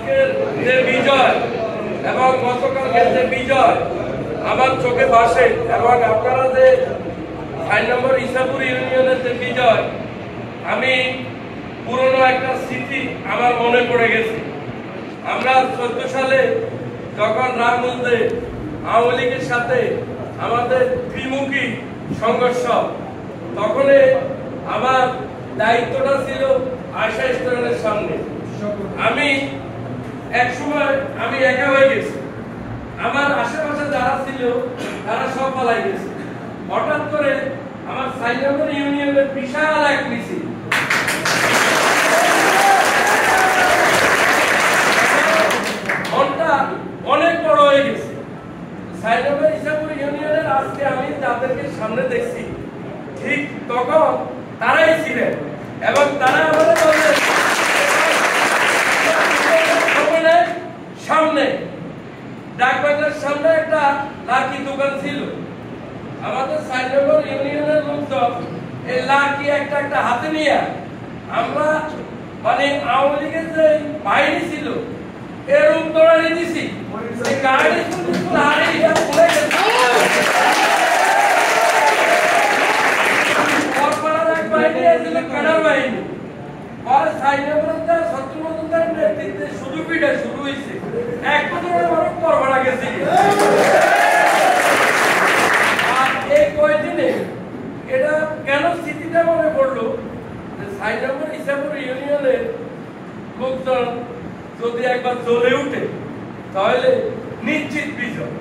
আজকের যে বিজয় এবং গতকালকের যে বিজয় আমার চোখে ভাসে, এবং আপনারা যে 5 নম্বর ইসাপুর ইউনিয়নের যে বিজয়, আমি পুরনো একটা স্মৃতি আমার মনে পড়ে গেছে। আমরা 14 সালে যখন রামগঞ্জে আওয়ামী লীগের সাথে আমাদের ত্রিমুখী সংঘর্ষ, তখন আমার দায়িত্বটা ছিল আয়শা স্টেশনের সামনে। আমি এক সময় আমি একা হয়ে গেছি, আমার আশেপাশে যারা ছিল তারা সব পালাই গেছে। হঠাৎ করে আমার 5 নম্বর ইউনিয়নের বিশাল এক মিছিল, মনটা অনেক বড় হয়ে গেছে। 5 নম্বর ইসাপুর ইউনিয়নের আজকে আমি যাদেরকে সামনে দেখছি, ঠিক তখন তারাই ছিলেন, এবং তারা আমাদের বললেন সামনে ডাকবাংলার সামনে একটা লাকি দোকান ছিল। আমাদের 5 নম্বর ইউনিয়নের লোকজন এই লাকি একটা একটা হাতে নিয়ে আমরা মানে আওয়ামী লীগের যে বাহিনী ছিল এর উত্তরানি দিছি, গাড়ি হারিয়ে পড়ে গেছে। শুরু হয়েছে এক বছর করবার গেছে। এই কয়েকদিনে এটা কেন স্মৃতিটা মনে পড়লো, 5 নম্বর ইসাপুর ইউনিয়নের লোকজন যদি একবার জ্বলে উঠে তাহলে নিশ্চিত বিজয়।